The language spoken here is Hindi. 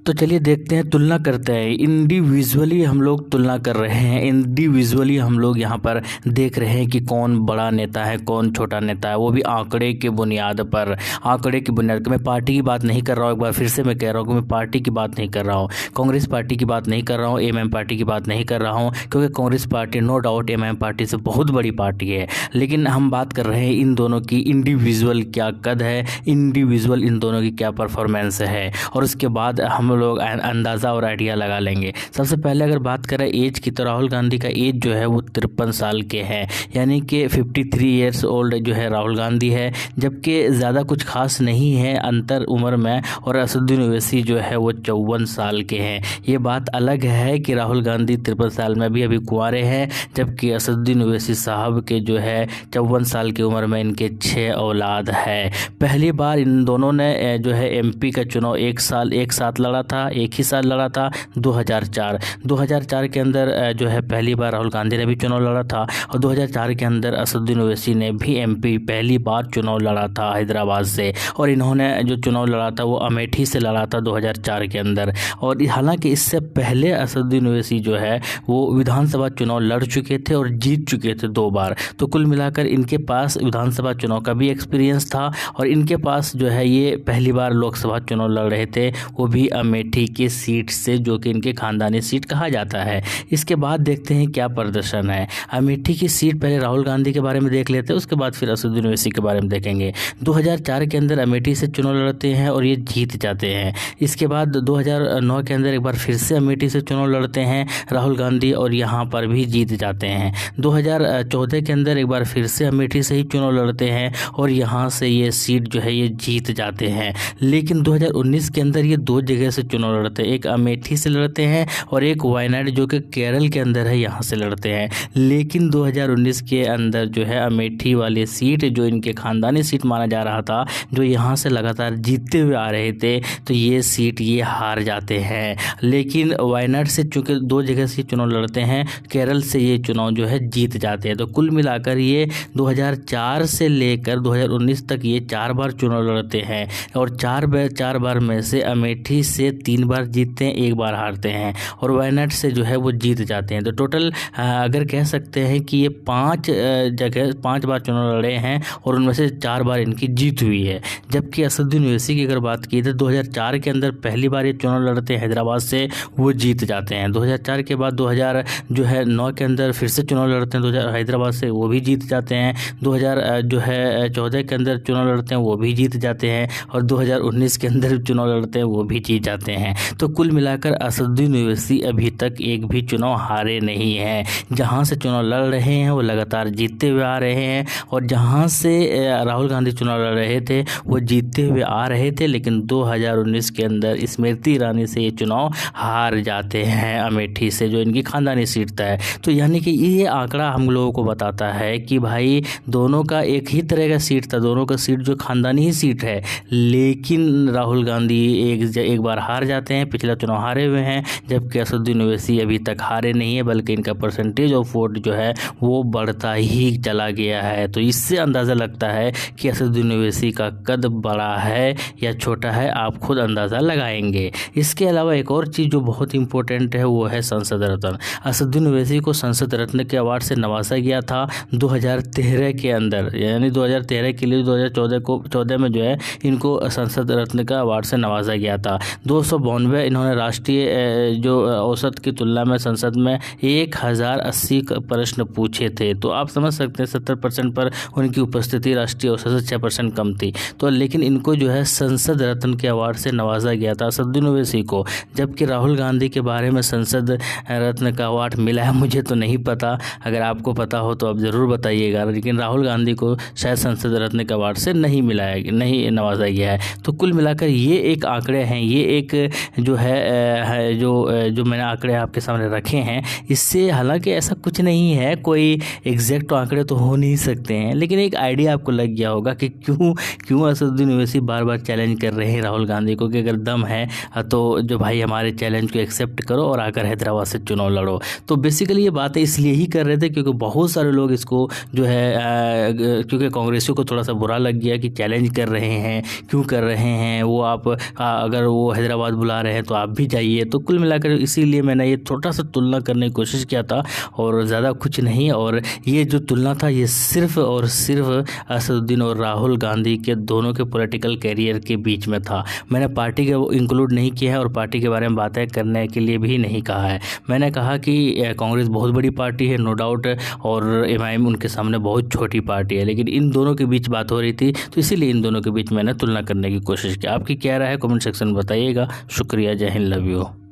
तो चलिए देखते हैं, तुलना करते हैं। इंडिविजुअली हम लोग तुलना कर रहे हैं, इंडिविजुअली हम लोग यहाँ पर देख रहे हैं कि कौन बड़ा नेता है, कौन छोटा नेता है, वो भी आंकड़े के बुनियाद पर। आंकड़े की बुनियाद पर मैं पार्टी की बात नहीं कर रहा हूँ, एक बार फिर से मैं कह रहा हूँ कि मैं पार्टी की बात नहीं कर रहा हूँ, कांग्रेस पार्टी की बात नहीं कर रहा हूँ, एमएम पार्टी की बात नहीं कर रहा हूँ, क्योंकि Congress party no doubt MM party से बहुत बड़ी पार्टी है। लेकिन हम बात कर रहे हैं इन दोनों की इंडिविजुअल क्या कद है, इंडिविजुअल इन दोनों की क्या परफॉर्मेंस है, और उसके बाद हम लोग अंदाज़ा और आइडिया लगा लेंगे। सबसे पहले अगर बात करें एज की, तो राहुल गांधी का एज जो है वो 53 साल के हैं, यानी कि 53 ईयर्स ओल्ड जो है राहुल गांधी है, जबकि ज़्यादा कुछ खास नहीं है अंतर उम्र में। और असदुद्दीन ओवैसी जो है वो 54 साल के हैं। ये बात अलग है कि राहुल गांधी 53 साल में भी अभी कुंवारे हैं, जबकि असदुद्दीन ओवैसी साहब के जो है 54 साल की उम्र में इनके 6 औलाद है। पहली बार इन दोनों ने जो है एमपी का चुनाव एक साथ लड़ा था, एक ही साल लड़ा था, 2004 के अंदर जो है पहली बार राहुल गांधी ने भी चुनाव लड़ा था, और 2004 के अंदर असदुद्दीन ओवैसी ने भी एमपी पहली बार चुनाव लड़ा था हैदराबाद से। और इन्होंने जो चुनाव लड़ा था वो अमेठी से लड़ा था 2004 के अंदर। और हालांकि इससे पहले असदुद्दीन ओवैसी जो है वो विधानसभा चुनाव लड़ चुके थे और जीत चुके थे 2 बार। तो कुल मिलाकर इनके पास विधानसभा चुनाव का भी एक्सपीरियंस था, और इनके पास जो है ये पहली बार लोकसभा चुनाव लड़ रहे थे, वो भी अमेठी की सीट से, जो कि इनके खानदानी सीट कहा जाता है। इसके बाद देखते हैं क्या प्रदर्शन है। अमेठी की सीट पहले राहुल गांधी के बारे में देख लेते हैं, उसके बाद फिर असदुद्दीन ओवैसी के बारे में देखेंगे। 2004 के अंदर अमेठी से चुनाव लड़ते हैं और ये जीत जाते हैं। इसके बाद 2009 के अंदर एक बार फिर से अमेठी से चुनाव लड़ते हैं राहुल गांधी, और यहाँ पर भी जीत जाते हैं। 2014 के अंदर एक बार फिर से अमेठी से ही चुनाव लड़ते हैं, और यहाँ से ये सीट जो है ये जीत जाते हैं। लेकिन 2019 के अंदर ये 2 जगह से चुनाव लड़ते हैं, एक अमेठी से लड़ते हैं और एक वायनाड जो कि केरल के अंदर है, यहाँ से लड़ते हैं। लेकिन 2019 के अंदर जो है अमेठी वाली सीट, जो इनके खानदानी सीट माना जा रहा था, जो यहाँ से लगातार जीतते हुए आ रहे थे, तो ये सीट ये हार जाते हैं। लेकिन वायनाड से चूँकि 2 जगह से चुनाव लड़ते हैं, केरल से ये चुनाव जो है जीत जाते हैं। तो कुल मिलाकर ये 2004 से लेकर 2019 तक ये 4 बार चुनाव लड़ते हैं, और 4 बार में से अमेठी से 3 बार जीतते हैं, 1 बार हारते हैं, और वायनाड से जो है वो जीत जाते हैं। तो टोटल अगर कह सकते हैं कि ये 5 बार चुनाव लड़े हैं, और उनमें से 4 बार इनकी जीत हुई है। जबकि असदुद्दीन ओवैसी की अगर बात की तो 2004 के अंदर पहली बार ये चुनाव लड़ते हैं हैदराबाद से, वो जीत जाते हैं। 2004 के बाद 2009 के अंदर फिर से चुनाव लड़ते हैं 2000 हैदराबाद से, वो भी जीत जाते हैं। 2014 के अंदर चुनाव लड़ते हैं, वो भी जीत जाते हैं, और 2019 के अंदर चुनाव लड़ते हैं, वो भी जीत जाते हैं। तो कुल मिलाकर असदुद्दीन ओवैसी अभी तक एक भी चुनाव हारे नहीं हैं। जहां से चुनाव लड़ रहे हैं वो लगातार जीतते हुए आ रहे हैं, और जहां से राहुल गांधी चुनाव लड़ रहे थे वो जीतते हुए आ रहे थे। लेकिन 2019 के अंदर स्मृति ईरानी से ये चुनाव हार जाते हैं, अमेठी से, जो इनकी खानदानी सीट है। तो यानी कि ये आंकड़ा हम लोगों को बताता है कि भाई दोनों का एक ही तरह का सीट था, दोनों का सीट जो खानदानी ही सीट है। लेकिन राहुल गांधी एक बार हार जाते हैं, पिछला चुनाव हारे हुए हैं, जबकि असदुद्दीन ओवैसी अभी तक हारे नहीं है, बल्कि इनका परसेंटेज ऑफ वोट जो है वो बढ़ता ही चला गया है। तो इससे अंदाज़ा लगता है कि असदुद्दीन ओवैसी का कद बड़ा है या छोटा है, आप खुद अंदाज़ा लगाएंगे। इसके अलावा एक और चीज़ जो बहुत इंपॉर्टेंट है वो है संसद रत्न। असदुद्दीन ओवैसी को संसद रत्न के अवार्ड से नवाजा गया था 2013 के अंदर, यानी 2013 के लिए 2014 में जो है इनको संसद रत्न का अवार्ड से नवाजा गया था। 292 इन्होंने राष्ट्रीय जो औसत की तुलना में संसद में 1080 प्रश्न पूछे थे। तो आप समझ सकते हैं 70% पर उनकी उपस्थिति राष्ट्रीय औसत से 6% कम थी। तो लेकिन इनको जो है संसद रत्न के अवार्ड से नवाजा गया था असदुद्दीन ओवैसी को। जबकि राहुल गांधी के बारे में संसद रत्न का अवार्ड मिला है, मुझे तो नहीं पता, अगर आपको पता हो तो आप ज़रूर बताइएगा। लेकिन राहुल गांधी को शायद संसद रत्न के अवार्ड से नहीं मिला है, नहीं नवाजा गया है। तो कुल मिलाकर ये एक आंकड़े हैं, ये एक जो है जो मैंने आंकड़े आपके सामने रखे हैं, इससे हालांकि ऐसा कुछ नहीं है, कोई एग्जैक्ट आंकड़े तो हो नहीं सकते हैं, लेकिन एक आइडिया आपको लग गया होगा कि क्यों असदुद्दीन ओवैसी बार बार चैलेंज कर रहे हैं राहुल गांधी को कि अगर दम है तो जो भाई हमारे चैलेंज को एक्सेप्ट करो और आकर हैदराबाद से चुनाव लड़ो। तो बेसिकली ये बातें इसलिए ही कर रहे थे क्योंकि बहुत सारे लोग इसको जो है क्योंकि कांग्रेसियों को थोड़ा सा बुरा लग गया कि चैलेंज कर रहे हैं, क्यों कर रहे हैं वो, आप अगर वो हैदराबाद औरंगाबाद बुला रहे हैं तो आप भी जाइए। तो कुल मिलाकर इसीलिए मैंने ये छोटा सा तुलना करने की कोशिश किया था और ज़्यादा कुछ नहीं। और ये जो तुलना था ये सिर्फ और सिर्फ असदुद्दीन और राहुल गांधी के दोनों के पॉलिटिकल कैरियर के बीच में था। मैंने पार्टी के वो इंक्लूड नहीं किया है और पार्टी के बारे में बातें करने के लिए भी नहीं कहा है। मैंने कहा कि कांग्रेस बहुत बड़ी पार्टी है नो डाउट, और एमआईएम उनके सामने बहुत छोटी पार्टी है, लेकिन इन दोनों के बीच बात हो रही थी तो इसीलिए इन दोनों के बीच मैंने तुलना करने की कोशिश की। आपकी क्या राय है कमेंट सेक्शन में बताइएगा। शुक्रिया, जय हिंद, लव यू।